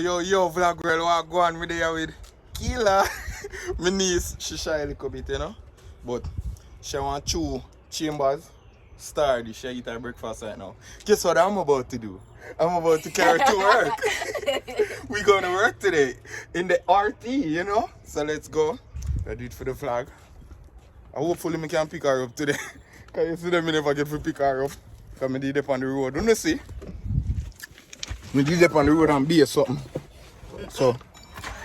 Yo, vlog girl, what go on with there with Killer? My niece, she shy a little bit, you know. But she want 2 chambers. Stardy, she eat her breakfast right now. Guess what I'm about to do? I'm about to carry her to work. We're going to work today in the RT, you know. So let's go. I do it for the flag. And hopefully I can pick her up today. Because you see them, I never get to pick her up. Because I did it on the road. Don't you see? I did it on the road and be something. So,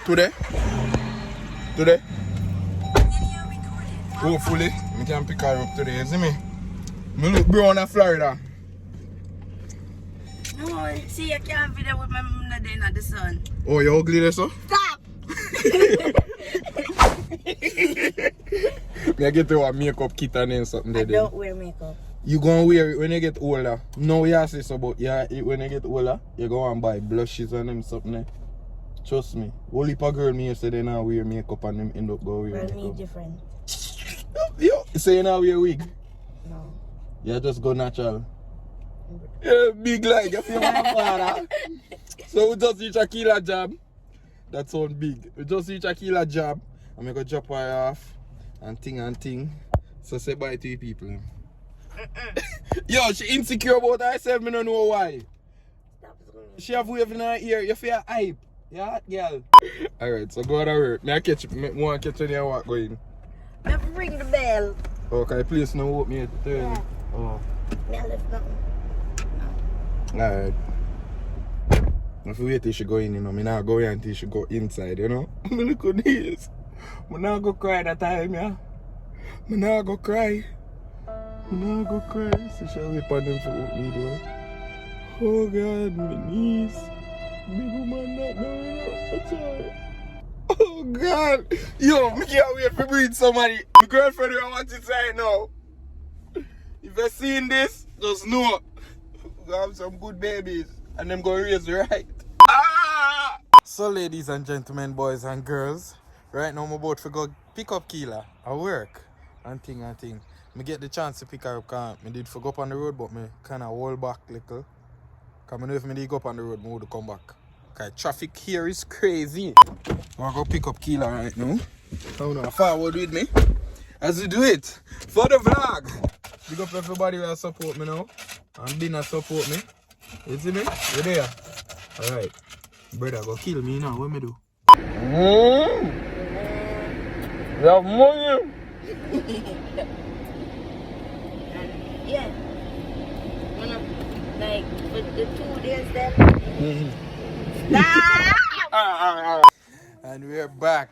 today, hopefully I can pick her up today. You see me? I look brown in Florida. No, see, I can't be there with my mom in the sun. Oh, you ugly there, so? Stop! I get to wear makeup kit and something there. I don't wear makeup. You gonna wear it when you get older. No, you say so, but yeah, when you get older, you go and buy blushes and them something there. Trust me. Only per girl me say they now wear makeup and them end up go wear makeup. Me different. Yo, you say you now wear wig? No. You just go natural. Yeah, big like you feel my father. So we just reach a killer job. That sound big. We just reach a killer job and we go drop her off and thing. So say bye to you people. Yo, she insecure about herself, I don't know why. She have wave in her ear, you feel hype. Yeah, hot girl. Alright, so go on to work. I want to catch when you walk going. Never ring the bell. Okay, please no open me to turn. Yeah. Oh. I left nothing. Alright. If you wait till she go in, you know, I not go in until she go inside, you know. Look at this. I not go cry that time, yeah. I not go cry. So shall we put them for open me door. Oh God, my niece. Big woman not knowing what's up. Oh God. Yo, I can't wait to breathe somebody. My girlfriend I want it right now. If you're seeing this, just know we have some good babies and them gonna raise right. Ah! So ladies and gentlemen, boys and girls, right now I'm about to go pick up Keela at work and thing. I get the chance to pick her up because I did go up on the road, but I kind of hold back a little. Because I know if I did go up on the road, I would come back. Because traffic here is crazy. I'm going to go pick up Keela right now. So now forward with me as we do it for the vlog. Big up everybody who support me now. And didn't support me. You see me? You there? Alright. Brother, go kill me now. What me do? You have money? Yeah. Like, with the 2 days then. And we're back.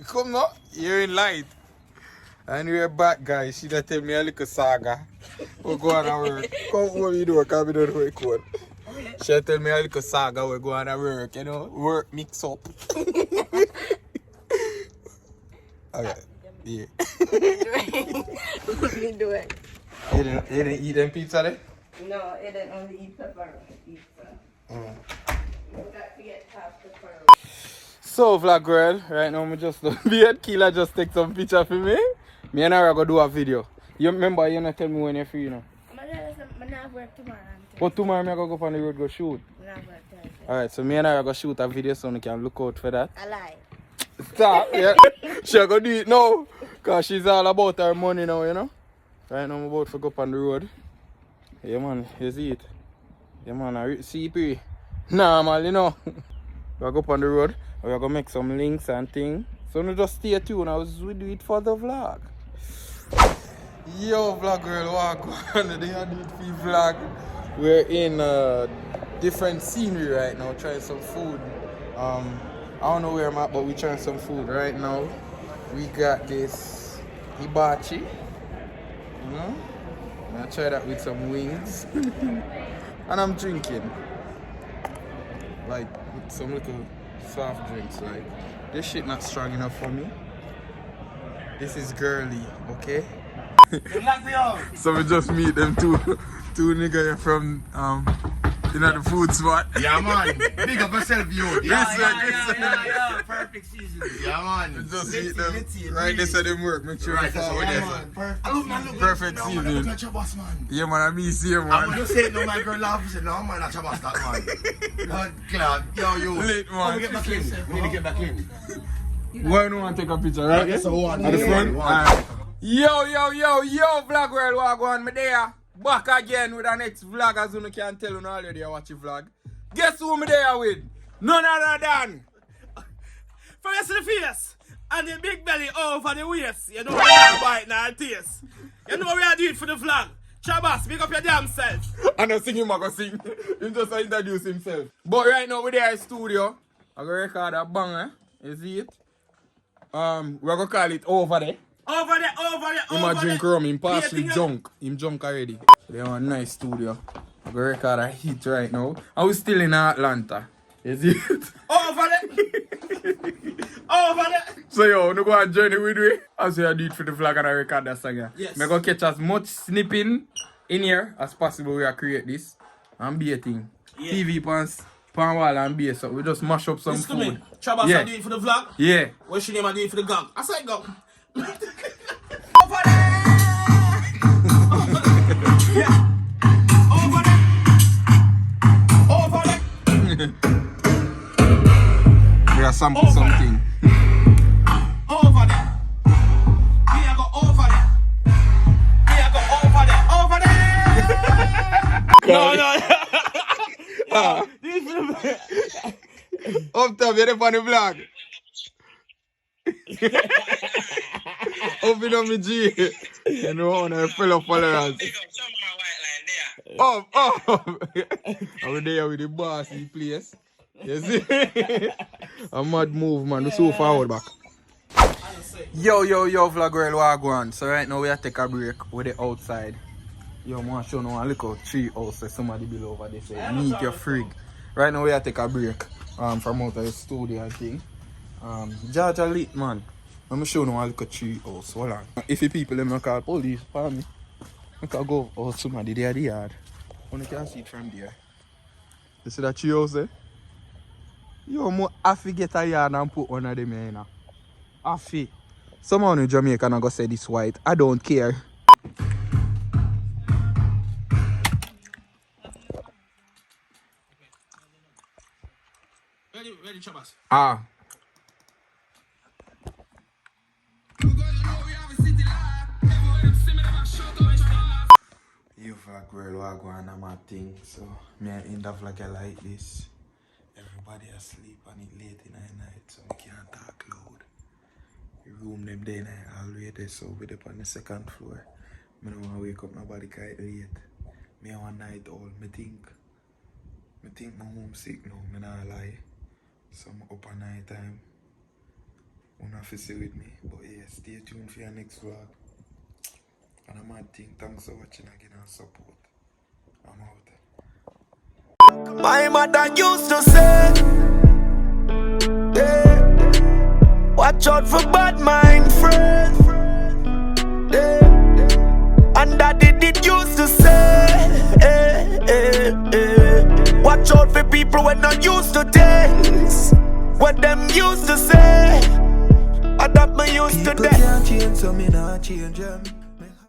Come now, you're in light. And we're back, guys. She done tell me a little saga. We're going to work. Come over you do work, I'll be doing work code. She tell me a little saga, we're going to work, you know. Work mix up. Okay. Yeah. What you doing? You didn't eat them pizza there? No, I didn't only eat pepperoni pizza. You got to get half pepperoni. So vlog girl, right now I just be at Killer just take some picture for me. Me and her are gonna do a video. You remember you not tell me when you're free, you know? I'm not work tomorrow. But tomorrow I'm gonna go up on the road go shoot. I'm not work Thursday. Alright, so me and her are gonna shoot a video so we can look out for that. I lie. Stop, yeah. She gonna do it now. Cause she's all about her money now, you know? Right now I'm about to go up on the road. Yeah man, you see it? Yeah man, I see it. Normal, you know. We're go up on the road. We're gonna make some links and things. So no just stay tuned as we do it for the vlog. Yo vlog girl, walk on the vlog. We're in different scenery right now, trying some food. I don't know where I'm at, but we're trying some food right now. We got this hibachi. You know? I'm gonna try that with some wings. And I'm drinking. Like some little soft drinks. Like this shit not strong enough for me. This is girly, okay? So we just meet them two niggas from You know the food spot. Yeah, man. Big up yourself, you. Yeah. Perfect season. Yeah, man. Just eat them. Right, this is them work. Make sure you follow yeah, this. man. Perfect No, season. man, look at Trabass, man. Yeah, man, I mean, see I'm man. gonna say it, no, my girl laugh. Say, no, man, that's Trabass, that man. God, glad. Yo, you. Lit, man. We get back in. We need to get back in. Why don't want to take a picture, right? Yes, I want. At the front? One. Alright. Yo, vlog world, wagwan, me there. Back again with the next vlog, as you can tell you already I watch the vlog. Guess who me there with? None other than First the face and the big belly over the waist. You know what we are bite now and taste. You know what we are doing for the vlog. Trabass, pick up your damn self. I don't sing him, I go sing. He just introduce himself. But right now we there in studio. I go record a banger. You see it? We're gonna call it Over There. Over there. Him a drink rum, him pass with junk. Him junk already. They have a nice studio. I'm gonna record a hit right now. I was still in Atlanta. You see it? Over there. So yo, we go and journey with me. As we do it for the vlog and I record that song. Yes. I'm gonna catch as much snipping in here as possible. We are create this and be a thing. Yeah. TV pants, pan wall and be so we just mash up some Listen to food. me. Trabass Yeah. are doing for the vlog. Yeah. What's your name are doing for the gang? I said gang. Over there. We are sample something. Over there. We are go over there. We are go over there. Over there. No. This is Up top, you're the funny vlog. Open up me G. You know, on a fellow followers. Up. I'm there with the boss in place. You see? A mad move, man. We're so forward back. Yo, vlog world, wagwan. So right now we are take a break with the outside. Yo, I'm gonna show you a little tree house. Somebody below over there say, meet your frig. Right now we are take a break from out of the studio and thing. Georgia lit, man. I'm gonna show you a little tree house. Hold on. If the people them not call police for me, I can go out somebody there the yard. You can see it from there. You see that tree house there? Yo, I have to get a yard and put one of them here. Have to. Someone in Jamaica and I go say this white. I don't care. Ready, Trabass. You vlog world wagwan and my thing. So me in the vlog like this. Everybody asleep and it late in the night, so we can't talk loud. The room them day night always there, so we up on the second floor. I don't want to wake up nobody quite late. Me one night all, me think my homesick now, me not lie. So I'm up at night time. Wanna have to sit with me. But yeah, stay tuned for your next vlog. And I'm mad thing, thanks for watching again and support. I'm out. My mother used to say, yeah, watch out for bad mind friends. Yeah. And daddy did used to say, watch out for people when not used to things. What them used to say, adapt me used to that. People can't change, so me not change them.